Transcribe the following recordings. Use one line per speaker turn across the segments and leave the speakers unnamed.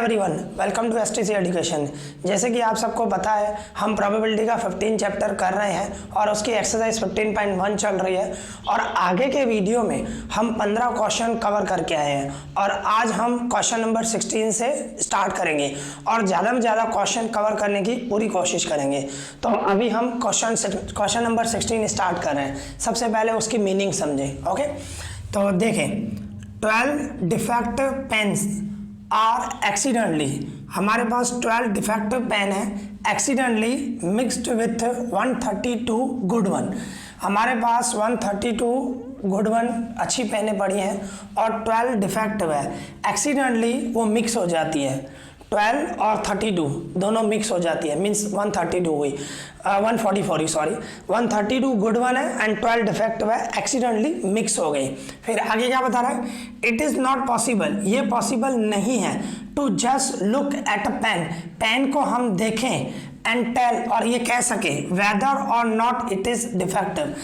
Everyone, welcome to STC education. जैसे कि आप सबको पता है, हम प्रोबेबिलिटी का 15 चैप्टर कर रहे हैं और उसकी एक्सरसाइज 15.1 चल रही है और आगे के वीडियो में हम 15 क्वेश्चन कवर करके आए हैं और आज हम क्वेश्चन नंबर 16 से स्टार्ट करेंगे और ज़्यादा में ज़्यादा क्वेश्चन कवर करने की पूरी कोशिश करेंगे। तो अभी हम क्वेश्चन नंबर 16 स्टार्ट कर रहे हैं। सबसे पहले उसकी मीनिंग समझें। ओके, तो देखें, 12 डिफेक्टिव पेन्स आर एक्सीडेंटली, हमारे पास 12 डिफेक्टिव पेन है, accidentally mixed with 132 good one. हमारे पास 132 गुड वन अच्छी पेनें पड़ी हैं और 12 डिफेक्टिव है, एक्सीडेंटली वो मिक्स हो जाती है। 12 और 32 दोनों मिक्स हो जाती है, मीन्स 132 हुई 144 सॉरी 132 गुड वन है एंड 12 डिफेक्टिव है, एक्सीडेंटली मिक्स हो गई। फिर आगे क्या बता रहा है, इट इज़ नॉट पॉसिबल, ये पॉसिबल नहीं है to just look at a pen, pen को हम देखें एंड टेल और ये कह सके वेदर और नॉट इट इज़ डिफेक्टिव।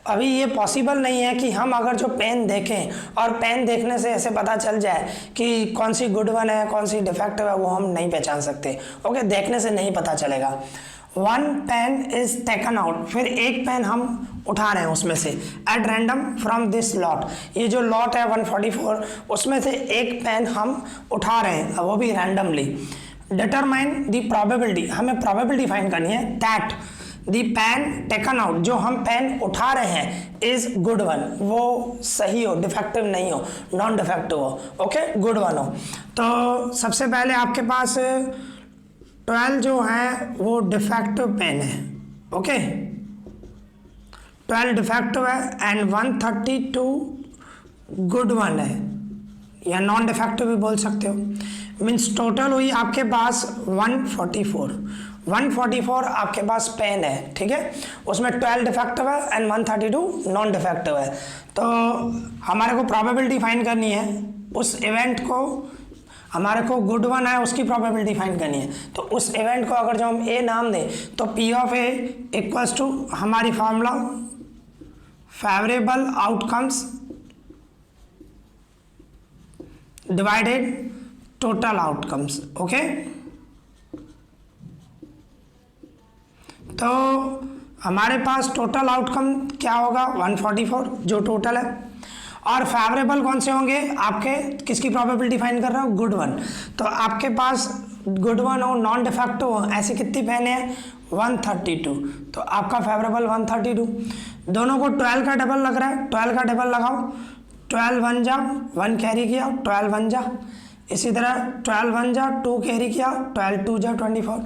अभी ये पॉसिबल नहीं है कि हम अगर जो पेन देखें और पेन देखने से ऐसे पता चल जाए कि कौन सी गुड वन है कौन सी डिफेक्टिव है, वो हम नहीं पहचान सकते। ओके, देखने से नहीं पता चलेगा। One pen is taken out, फिर एक पेन हम उठा रहे हैं उसमें से at random from this lot, ये जो लॉट है 144 उसमें से एक पेन हम उठा रहे हैं, वो भी रैंडमली। डिटरमाइन द प्रोबेबिलिटी, हमें प्रोबेबिलिटी फाइंड करनी है that the pen taken out, जो हम पेन उठा रहे हैं इज गुड वन, वो सही हो, डिफेक्टिव नहीं हो, नॉन डिफेक्टिव हो, ओके, गुड वन हो। तो सबसे पहले आपके पास 12 जो है वो डिफेक्टिव पेन है। ओके, 12 डिफेक्टिव है एंड 132 गुड वन है, या नॉन डिफेक्टिव भी बोल सकते हो। मीन्स टोटल हुई आपके पास 144 आपके पास पेन है, ठीक है, उसमें 12 डिफेक्टिव है एंड 132 नॉन डिफेक्टिव है। तो हमारे को प्रोबेबिलिटी फाइंड करनी है उस इवेंट को, हमारे को गुड वन है उसकी प्रोबेबिलिटी फाइंड करनी है। तो उस इवेंट को अगर जो हम ए नाम दें तो P of A equals to हमारी formula favourable outcomes divided total outcomes. Okay, तो हमारे पास टोटल आउटकम क्या होगा 144 जो टोटल है, और फेवरेबल कौन से होंगे आपके, किसकी प्रोबेबिलिटी फाइंड कर रहा हूँ, गुड वन। तो आपके पास गुड वन हो, नॉन डिफेक्टिव हो, ऐसी कितनी पेन है 132, तो आपका फेवरेबल 132। दोनों को 12 का डबल लग रहा है, 12 का डबल लगाओ, 12 वन जा 1 कैरी किया, 12 वन जा, इसी तरह 12 वन जा 2 कैरी किया, 12 टू जा 24।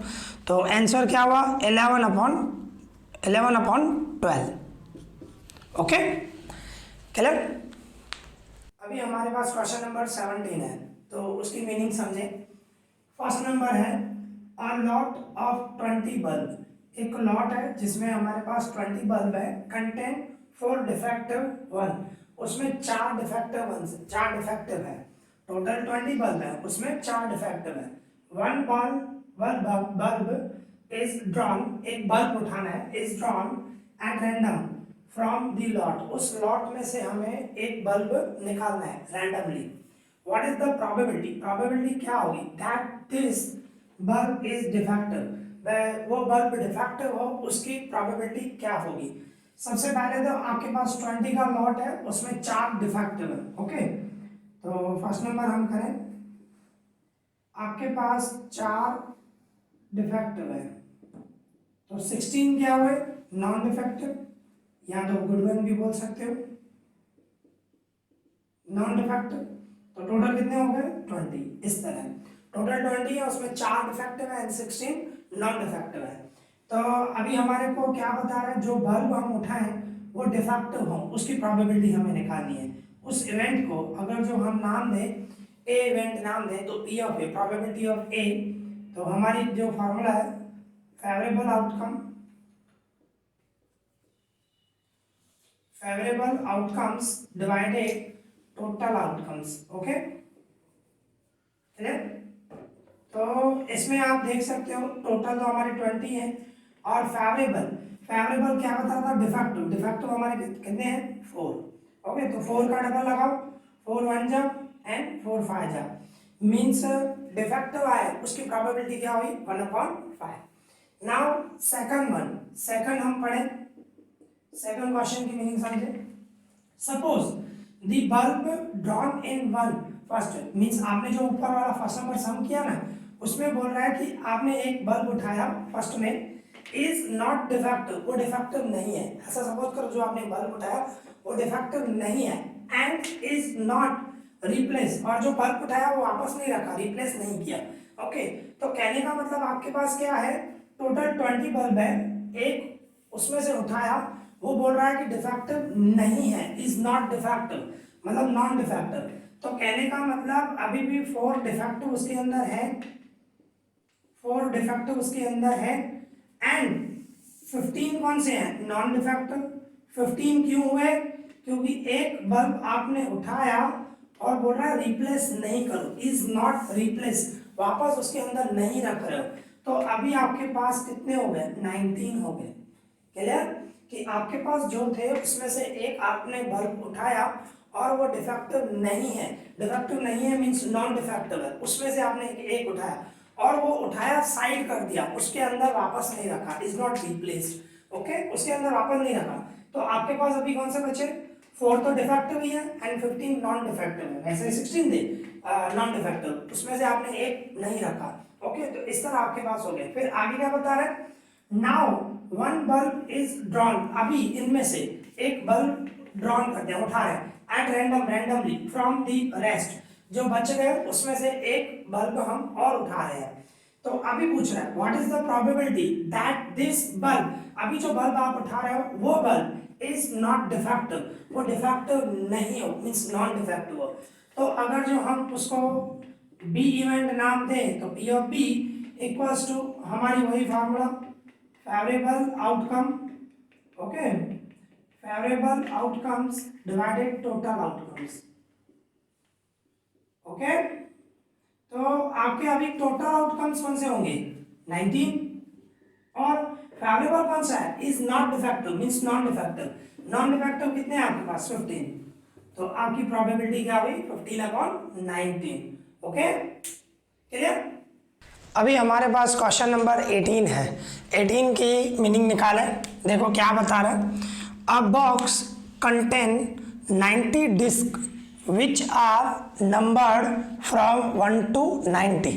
तो आंसर क्या हुआ 11/12। Okay, clear. अभी हमारे पास क्वेश्चन नंबर 17 है, तो उसकी मीनिंग समझें। फर्स्ट नंबर है अ लॉट ऑफ 20 बल्ब, एक लॉट है जिसमें हमारे पास 20 बल्ब है, कंटेन 4 डिफेक्टिव वन, उसमें 4 डिफेक्टिव वन, 4 डिफेक्टिव है, टोटल 20 बल्ब है उसमें 4 डिफेक्टिव है। वन बल्ब इज ड्रॉन, एक बल्ब उठाना है, is drawn at random from the lot, उस लॉट में से हमें एक बल्ब निकालना है randomly. What is the probability, probability क्या होगी that this bulb is defective, वो बल्ब डिफेक्टिव हो उसकी प्रोबेबिलिटी क्या होगी। सबसे पहले तो आपके पास 20 का लॉट है उसमें 4 डिफेक्टिव है। ओके, तो फर्स्ट नंबर हम करें, आपके पास 4 डिफेक्टिव है, तो 16 क्या हुए नॉन डिफेक्टिव, या तो गुड वन भी बोल सकते हो, नॉन डिफेक्टिव। तो टोटल कितने हो गए 20, इस तरह टोटल 20 है, उसमें 4 डिफेक्टिव है एंड 16 नॉन डिफेक्टिव है। तो अभी हमारे को क्या बता रहा है, जो बल्ब हम उठाएं वो डिफेक्टिव हो उसकी प्रोबेबिलिटी हमें निकालनी है। उस इवेंट को अगर जो हम नाम दें ए इवेंट नाम दें तो P of A, probability of A, तो हमारी जो फॉर्मूला है favourable outcomes divided total outcomes. Okay, clear. तो इसमें आप देख सकते हो टोटल तो हमारे 20 है और फेवरेबल क्या बता था, डिफेक्टिव हमारे कितने हैं 4। ओके, तो 4 का डबल लगाओ, 4 वन जा एंड 4 5 जा, मीन्स डिफेक्टिव आए उसकी प्रोबेबिलिटी क्या हुई 1/5। नाउ सेकंड हम पढ़े, सेकंड क्वेश्चन की मीनिंग समझे। Suppose the bulb drawn in one first, means आपने जो ऊपर वाला फर्स्ट नंबर सम किया ना, उसमें बोल रहा है कि आपने एक बल्ब उठाया फर्स्ट में, इज नॉट डिफेक्टिव, वो डिफेक्टिव नहीं है। ऐसा सपोज करो जो आपने बल्ब उठाया वो डिफेक्टिव नहीं है, एंड इज नॉट रिप्लेस, और जो बल्ब उठाया वो वापस नहीं रखा, रिप्लेस नहीं किया। ओके, तो कहने का मतलब आपके पास क्या है, टोटल 20 बल्ब है, एक उसमें से उठाया, वो बोल रहा है कि डिफेक्टिव नहीं है, इज नॉट डिफेक्टिव, मतलब नॉन डिफेक्टिव। तो कहने का मतलब अभी भी 4 डिफेक्टिव उसके अंदर है, 4 डिफेक्टिव उसके अंदर है, एंड 15 कौन से हैं, नॉन डिफेक्टिव। 15 क्यों हुए, क्योंकि एक बल्ब आपने उठाया और बोल रहा है रिप्लेस नहीं करो, इज नॉट रिप्लेस, वापस उसके अंदर नहीं रख रहे हो। तो अभी आपके पास कितने हो गए, 19 हो गए। क्लियर, कि आपके पास जो थे उसमें से एक आपने बल्ब उठाया और वो डिफेक्टिव नहीं है, डिफेक्टिव नहीं है मींस नॉन डिफेक्टिव है, उसमें से आपने एक उठाया और वो उठाया साइड कर दिया, उसके अंदर वापस नहीं रखा, इज नॉट रिप्लेस्ड। ओके, उसके अंदर वापस नहीं रखा, तो आपके पास अभी कौन से बचे, 4 तो डिफेक्टिव ही है एंड 15 नॉन डिफेक्टिव है, वैसे 16 थे नॉन डिफेक्टिव, उसमें से आपने एक नहीं रखा। ओके, तो इस तरह आपके पास हो गए। फिर आगे क्या बता रहे हैं, now one bulb is drawn, अभी इनमें से एक बल्ब ड्रॉन करते हैं, उठा रहे हैं at randomly from the rest, जो बच गए उसमें से एक बल्ब हम और उठा रहे हैं। तो अभी पूछ रहा है what is the probability that this bulb, अभी जो बल्ब आप उठा रहे हो वो बल्ब इज नॉट डिफेक्टिव, वो डिफेक्टिव नहीं हो, मींस नॉन डिफेक्टिव हो। तो अगर जो हम उसको बी इवेंट नाम दें तो P of B equals to हमारी वही formula, favourable outcome, okay, favourable outcomes divided total outcomes. Okay, तो आपके अभी टोटल आउटकम्स कौन से होंगे 19, और फेवरेबल कौन सा है, is not defective means non defective, non defective कितने हैं आपके पास 15, तो आपकी प्रोबेबिलिटी क्या हुई 15/19। Okay, clear. अभी हमारे पास क्वेश्चन नंबर 18 है, 18 की मीनिंग निकालें। देखो क्या बता रहा है, a box contain 90 disc which are numbered from 1 to 90,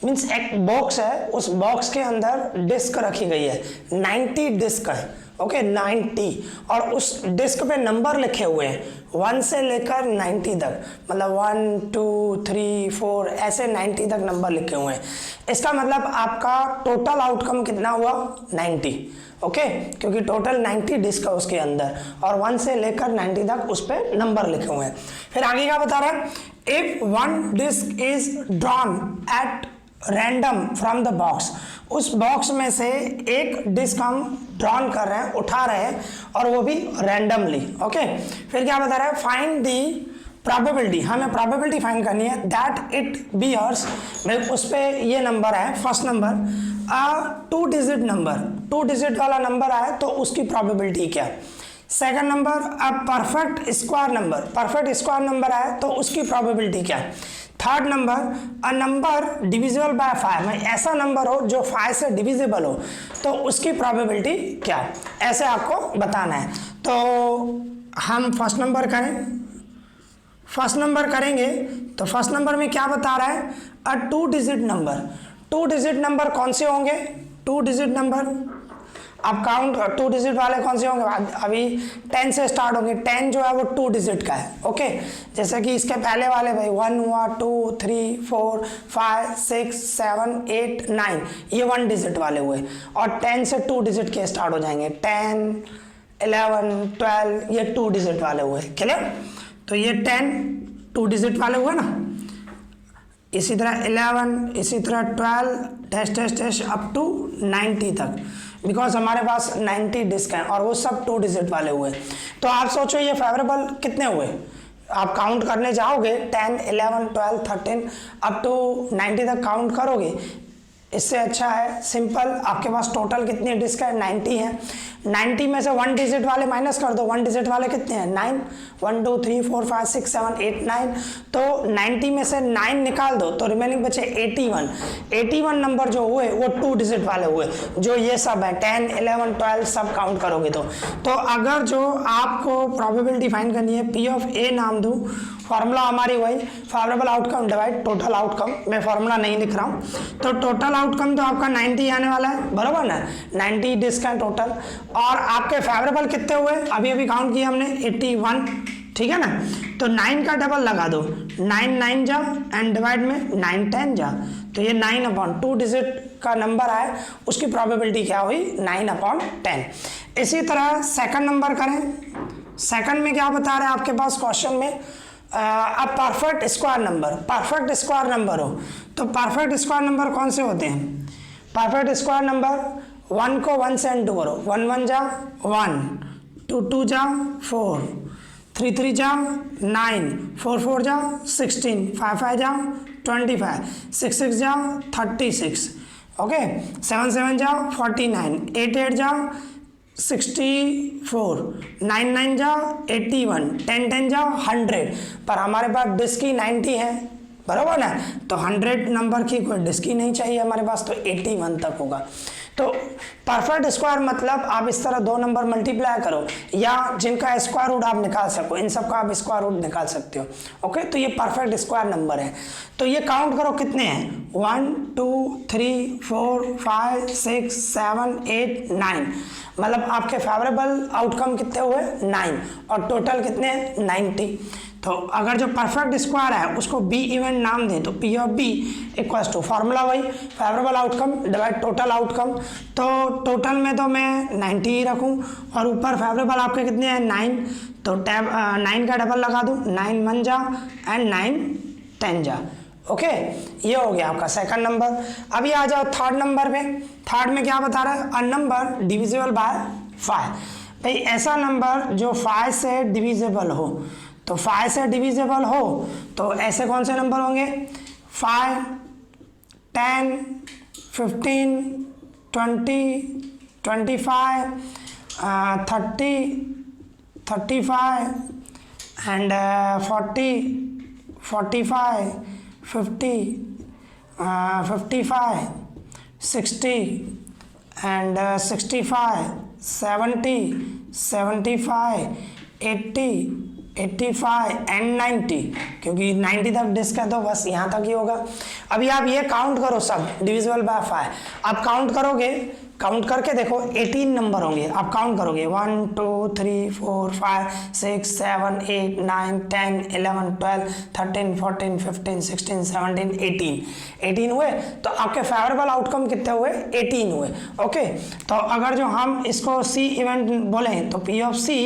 means एक बॉक्स है, उस बॉक्स के अंदर डिस्क रखी गई है, 90 डिस्क है। ओके, 90, और उस डिस्क पे नंबर लिखे हुए हैं 1 से लेकर 90 तक, मतलब 1 2 3 4 ऐसे 90 तक नंबर लिखे हुए हैं। इसका मतलब आपका टोटल आउटकम कितना हुआ 90। ओके, क्योंकि टोटल 90 डिस्क है उसके अंदर और 1 से लेकर 90 तक उस पर नंबर लिखे हुए हैं। फिर आगे क्या बता रहा है, if one disc is drawn at random from the box, उस बॉक्स में से एक डिस्क हम ड्रॉन कर रहे हैं, उठा रहे हैं, और वो भी रैंडमली। ओके, फिर क्या बता रहा है, फाइंड दी प्रोबेबिलिटी, हमें प्रोबेबिलिटी फाइंड करनी है दैट इट बियर्स, उस पर ये नंबर है, first number 2 digit number, 2 digit वाला नंबर आए तो उसकी प्रोबेबिलिटी क्या है। Second number a perfect square number, perfect square number आए तो उसकी प्रोबेबिलिटी क्या है। Third number a number divisible by 5, में ऐसा नंबर हो जो 5 से डिविजिबल हो तो उसकी प्रोबेबिलिटी क्या है, ऐसे आपको बताना है। तो हम फर्स्ट नंबर करें, फर्स्ट नंबर करेंगे तो फर्स्ट नंबर में क्या बता रहा है, अ 2 डिजिट नंबर, 2 डिजिट नंबर कौन से होंगे, 2 डिजिट नंबर अब काउंट, 2 डिजिट वाले कौन से होंगे, अभी 10 से स्टार्ट होंगे, 10 जो है वो 2 डिजिट का है। ओके, जैसे कि इसके पहले वाले भाई 1 हुआ, 2 3 4 5 6 7 8 9, ये 1 डिजिट वाले हुए, और 10 से 2 डिजिट के स्टार्ट हो जाएंगे, 10 11 12, ये 2 डिजिट वाले हुए। क्लियर, तो ये 10 2 डिजिट वाले हुए ना, इसी तरह 11, इसी तरह 12 dash dash dash up to 90 तक, बिकॉज हमारे पास 90 डिस्क हैं और वो सब 2 डिजिट वाले हुए। तो आप सोचो ये फेवरेबल कितने हुए, आप काउंट करने जाओगे 10 11 12 13 अप टू 90 तक काउंट करोगे, इससे अच्छा है सिंपल, आपके पास टोटल कितनी डिस्क है 90 है, 90 में से 1 डिजिट वाले माइनस कर दो। 1 डिजिट वाले कितने हैं? 9, 1 2 3 4 5 6 7 8 9। तो 90 में से 9 निकाल दो तो रिमेनिंग बचे 81। 81 नंबर जो हुए वो 2 डिजिट वाले हुए, जो ये सब है 10 11 12 सब काउंट करोगे तो अगर जो आपको प्रोबेबिलिटी फाइंड करनी है, पी ऑफ ए नाम दूं, फॉर्मूला हमारी वही favourable outcome divide total outcome. मैं फॉर्मूला नहीं लिख रहा हूँ। तो टोटल आउटकम तो आपका 90 आने वाला है, बराबर ना, 90 डिस्क है टोटल। और आपके फेवरेबल कितने हुए? अभी अभी काउंट किया हमने 81, ठीक है ना। तो 9 का डबल लगा दो, 9 9 जा एंड डिवाइड में 9 10 जा, तो ये 9/2 डिजिट का नंबर आए, उसकी प्रोबेबिलिटी क्या हुई? 9/10। इसी तरह सेकंड नंबर करें। सेकंड में क्या बता रहे हैं आपके पास क्वेश्चन में? अब perfect square number, perfect square number हो तो परफेक्ट स्क्वायर नंबर कौन से होते हैं? परफेक्ट स्क्वायर नंबर 1 को 1 से इंटू करो, 1 1 जा 1, 2 2 जा 4, 3 3 जा 9, 4 4 जा 16, 5 5 जा 25, 6 6 जा 36, ओके, 7 7 जा 49, 8 8 जा 64, 9 9 जा 81, 10 10 जा 100। पर हमारे पास डिस्क ही 90 है, बराबर ना, तो 100 नंबर की कोई डिस्क ही नहीं चाहिए हमारे पास, तो 81 तक होगा। तो परफेक्ट स्क्वायर मतलब आप इस तरह 2 नंबर मल्टीप्लाई करो, या जिनका स्क्वायर रूट आप निकाल सको, इन सब का आप स्क्वायर रूट निकाल सकते हो, ओके। तो ये परफेक्ट स्क्वायर नंबर है। तो ये काउंट करो कितने हैं? 1 2 3 4 5 6 7 8 9, मतलब आपके फेवरेबल आउटकम कितने हुए? 9, और टोटल कितने हैं? 90। तो अगर जो परफेक्ट स्क्वायर है उसको बी इवेंट नाम दें तो P of B equals to, formula वही favourable outcome divide total outcome. तो टोटल में तो मैं 90 ही रखूं, और ऊपर फेवरेबल आपके कितने हैं? 9, तो 9 का डबल लगा दूं, 9 1 जा एंड 9 10 जा, ओके। ये हो गया आपका सेकंड नंबर। अभी आ जाओ थर्ड नंबर पे। थर्ड में क्या बता रहा है? A number divisible by 5। भाई ऐसा नंबर जो 5 से डिविजिबल हो, तो 5 से डिविजिबल हो तो ऐसे कौन से नंबर होंगे? 5 10 15 20 25 30 35 एंड 40 45 50 55 60 एंड 65 70 75 80 85 एंड 90, क्योंकि 90 तक डिस्क है तो बस यहाँ तक ही होगा। अभी आप ये काउंट करो सब डिविजिबल बाय 5। आप काउंट करोगे, काउंट करके देखो 18 नंबर होंगे। आप काउंट करोगे 1 2 3 4 5 6 7 8 9 10 11 12 13 14 15 16 17 18 हुए। तो आपके फेवरेबल आउटकम कितने हुए? 18 हुए, ओके। तो अगर जो हम इसको सी इवेंट बोले तो P of C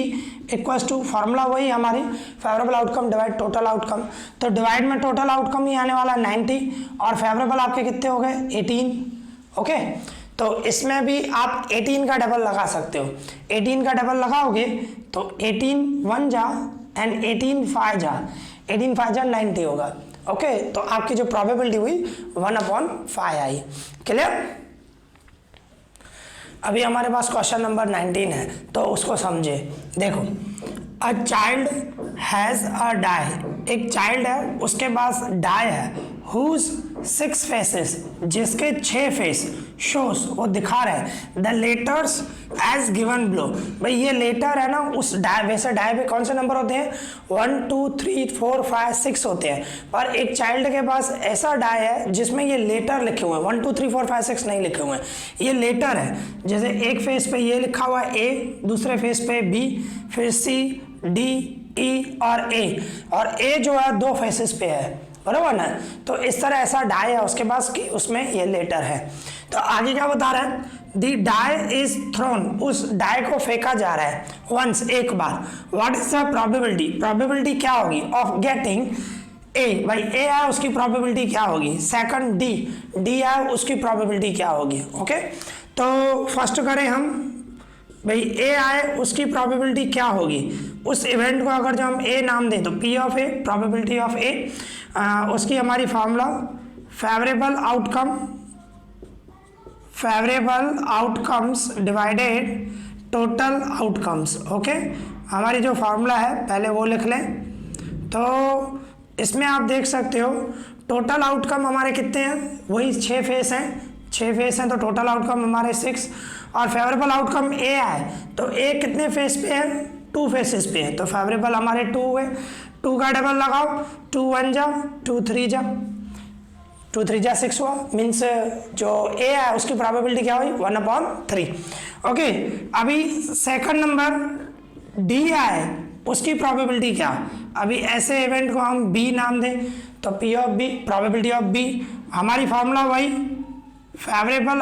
equals to, formula वही हमारी favourable outcome divide total outcome. तो डिवाइड में टोटल आउटकम ही आने वाला 90, और फेवरेबल आपके कितने हो गए? 18, ओके। तो इसमें भी आप 18 का डबल लगा सकते हो। 18 का डबल लगाओगे तो 18 1 जा एंड 18 5 जा, 18 5 जा 90 होगा, ओके। तो आपकी जो प्रोबेबिलिटी हुई 1/5 आई। क्लियर? अभी हमारे पास क्वेश्चन नंबर 19 है, तो उसको समझे। देखो, a child has a die, एक चाइल्ड है उसके पास डाई है, हुज 6 फेसेस, जिसके 6 फेस शोस, वो दिखा रहे हैं, the letters as given below. भाई ये लेटर है ना उस डाई, वैसे डाई पे कौन से नंबर होते हैं? 1 2 3 4 5 6 होते हैं, पर एक चाइल्ड के पास ऐसा डाई है जिसमें ये लेटर लिखे हुए हैं, 1 2 3 4 5 6 नहीं लिखे हुए हैं, ये लेटर है। जैसे एक फेस पे ये लिखा हुआ है ए, दूसरे फेस पे बी, फिर सी डी ई और ए जो है 2 फेसेस पे है, बराबर ना। तो इस तरह ऐसा डाई है उसके पास कि उसमें ये लेटर है। तो आगे क्या बता रहा है? दी डाई इज थ्रोन, उस डाई को फेंका जा रहा है वंस, एक बार। What is the probability, probability क्या होगी ऑफ गेटिंग ए? भाई ए है उसकी प्रोबेबिलिटी क्या होगी? सेकंड डी है उसकी प्रोबेबिलिटी क्या होगी? ओके, तो फर्स्ट करें हम, भाई ए आए उसकी प्रोबेबिलिटी क्या होगी? उस इवेंट को अगर जो हम ए नाम दें तो P of A, probability of A, उसकी हमारी formula favourable outcomes divided total outcomes. Okay, हमारी जो फार्मूला है पहले वो लिख लें। तो इसमें आप देख सकते हो टोटल आउटकम हमारे कितने हैं, वही 6 फेस हैं, तो टोटल आउटकम हमारे 6। और फेवरेबल आउटकम ए है, तो ए कितने फेस पे है, 2 फेसेस पे है, तो फेवरेबल हमारे 2 हुए। 2 का डबल लगाओ, 2 1 जा 2 3 जा 2 3 जा 6 हुआ। मीन्स जो ए है उसकी प्रोबेबिलिटी क्या हुई, 1/3। ओके, अभी सेकंड नंबर डी है, उसकी प्रोबेबिलिटी क्या। अभी ऐसे इवेंट को हम बी नाम दें, तो P of B, probability of B, हमारी फार्मूला वही फेवरेबल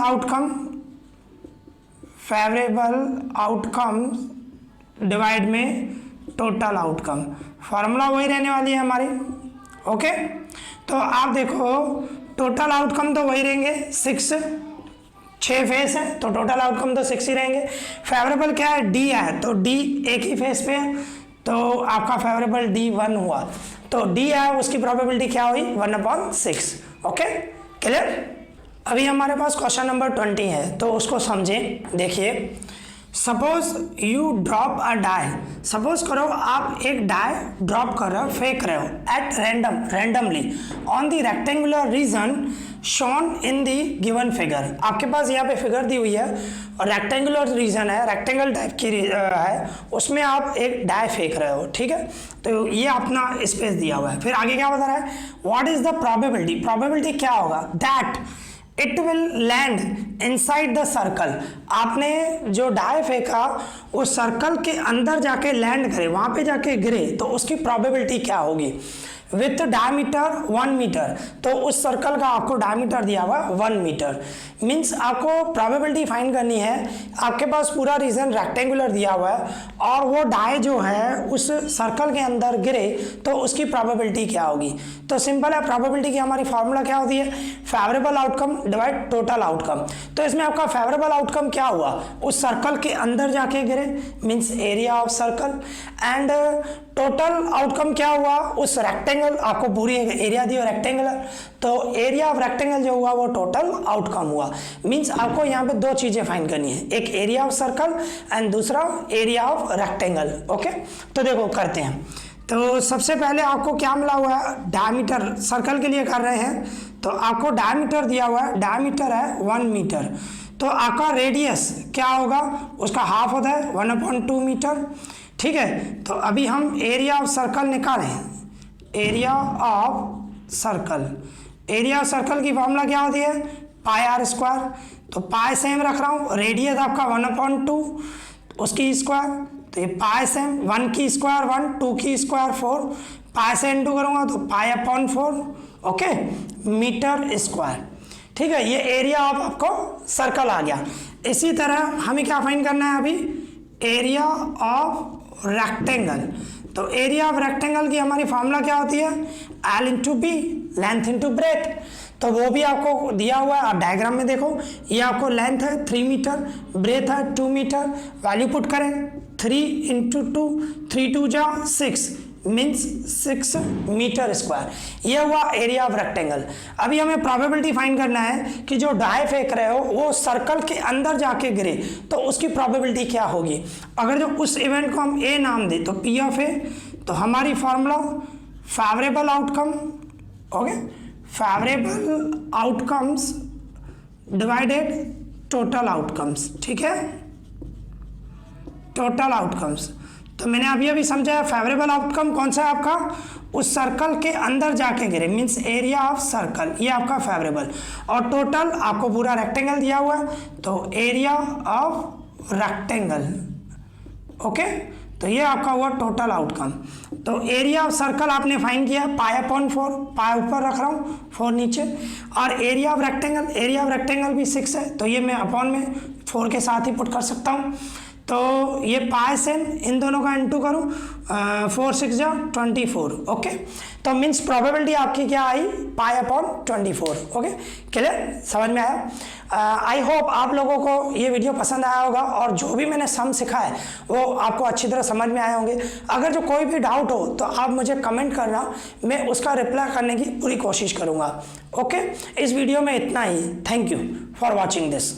आउटकम डिवाइड में टोटल आउटकम, फार्मूला वही रहने वाली है हमारी। ओके, तो आप देखो टोटल आउटकम तो वही रहेंगे 6 फेस है, तो टोटल आउटकम तो 6 ही रहेंगे। फेवरेबल क्या है, डी है, तो डी एक ही फेस पे है, तो आपका फेवरेबल डी 1 हुआ। तो डी है उसकी प्रोबेबिलिटी क्या हुई, 1/6। Okay, clear. अभी हमारे पास क्वेश्चन नंबर 20 है, तो उसको समझें। देखिए, suppose you drop a die, suppose करो आप एक डाई ड्रॉप कर रहे हो, फेंक रहे हो at randomly on the rectangular region shown in the given figure. आपके पास यहाँ पे फिगर दी हुई है और रेक्टेंगुलर रीजन है, रेक्टेंगल टाइप की है, उसमें आप एक डाई फेंक रहे हो, ठीक है। तो ये अपना स्पेस दिया हुआ है। फिर आगे क्या बता रहा है, व्हाट इज द प्रोबेबिलिटी क्या होगा, that it will land inside the circle. आपने जो डाई फेंका उस सर्कल के अंदर जाके लैंड करे, वहां पे जाके गिरे, तो उसकी प्रोबेबिलिटी क्या होगी। विथ डायमीटर 1 मीटर, तो उस सर्कल का आपको डायमीटर दिया हुआ 1 मीटर। मीन्स आपको प्रोबेबिलिटी फाइंड करनी है। आपके पास पूरा रीजन रेक्टेंगुलर दिया हुआ है और वो डाई जो है उस सर्कल के अंदर गिरे, तो उसकी प्रोबेबिलिटी क्या होगी। तो सिंपल है, प्रोबेबिलिटी की हमारी फार्मूला क्या होती है, favourable outcome divide total outcome. तो इसमें आपका फेवरेबल आउटकम क्या हुआ, उस सर्कल के अंदर जाके गिरे, means area of circle. And total outcome क्या हुआ, उस रेक्टेंगल, आपको पूरी एरिया दी और रेक्टेंगुलर, तो एरिया ऑफ रेक्टेंगल जो हुआ वो टोटल आउटकम हुआ। मीन्स आपको यहाँ पे 2 चीजें फाइंड करनी है, एक एरिया ऑफ सर्कल एंड दूसरा एरिया ऑफ रेक्टेंगल। ओके, तो देखो करते हैं। तो सबसे पहले आपको क्या मिला हुआ है, डायमीटर सर्कल के लिए कर रहे हैं, तो आपको डायमीटर दिया हुआ है, डायमीटर है 1 मीटर। तो आपका रेडियस क्या होगा, उसका हाफ होता है 1/2 मीटर, ठीक है। तो अभी हम एरिया ऑफ सर्कल निकालें, एरिया ऑफ सर्कल की फॉर्मूला क्या होती है, पाई आर स्क्वायर। तो पाई सेम रख रहा हूँ, रेडियस आपका 1/2, उसकी स्क्वायर, तो ये पाई सेम, 1 की स्क्वायर 1, 2 की स्क्वायर 4, पाई से इंटू करूँगा तो पाई/4। ओके, मीटर स्क्वायर, ठीक है। ये एरिया ऑफ आपको सर्कल आ गया। इसी तरह हमें क्या फाइंड करना है अभी, एरिया ऑफ रेक्टेंगल। तो एरिया ऑफ रेक्टेंगल की हमारी फार्मूला क्या होती है, L into B, length into breadth. तो वो भी आपको दिया हुआ है, आप डायग्राम में देखो, ये आपको लेंथ है 3 मीटर, ब्रेथ है 2 मीटर, वैल्यू पुट करें 3 इंटू 2, 3 2 जा 6, मीन्स 6 मीटर स्क्वायर। ये हुआ एरिया ऑफ रेक्टेंगल। अभी हमें प्रोबेबिलिटी फाइंड करना है कि जो डाई फेंक रहे हो वो सर्कल के अंदर जाके गिरे, तो उसकी प्रोबेबिलिटी क्या होगी। अगर जो उस इवेंट को हम ए नाम दे, तो पी ऑफ ए, तो हमारी formula favourable outcome, okay, favourable outcomes divided total outcomes, ठीक है, टोटल आउटकम्स। तो मैंने अभी समझाया, फेवरेबल आउटकम कौन सा है आपका, उस सर्कल के अंदर जाके गिरे, मीन्स एरिया ऑफ सर्कल, ये आपका फेवरेबल। और टोटल आपको पूरा रेक्टेंगल दिया हुआ है, तो एरिया ऑफ रेक्टेंगल। ओके, तो ये आपका हुआ टोटल आउटकम। तो एरिया ऑफ सर्कल आपने फाइंड किया, पाई/4, पाई ऊपर रख रहा हूँ, 4 नीचे। और एरिया ऑफ रेक्टेंगल भी 6 है, तो ये मैं अपॉन में 4 के साथ ही पुट कर सकता हूँ। तो ये पाई से इन दोनों का इंटू करूँ, 4 6 जा 24। ओके, तो मीन्स प्रोबेबिलिटी आपकी क्या आई, पाई/24। ओके, क्लियर, समझ में आया। आई होप आप लोगों को ये वीडियो पसंद आया होगा और जो भी मैंने सम सिखाया है वो आपको अच्छी तरह समझ में आए होंगे। अगर जो कोई भी डाउट हो तो आप मुझे कमेंट करना, मैं उसका रिप्लाई करने की पूरी कोशिश करूँगा। ओके, इस वीडियो में इतना ही। Thank you for watching this.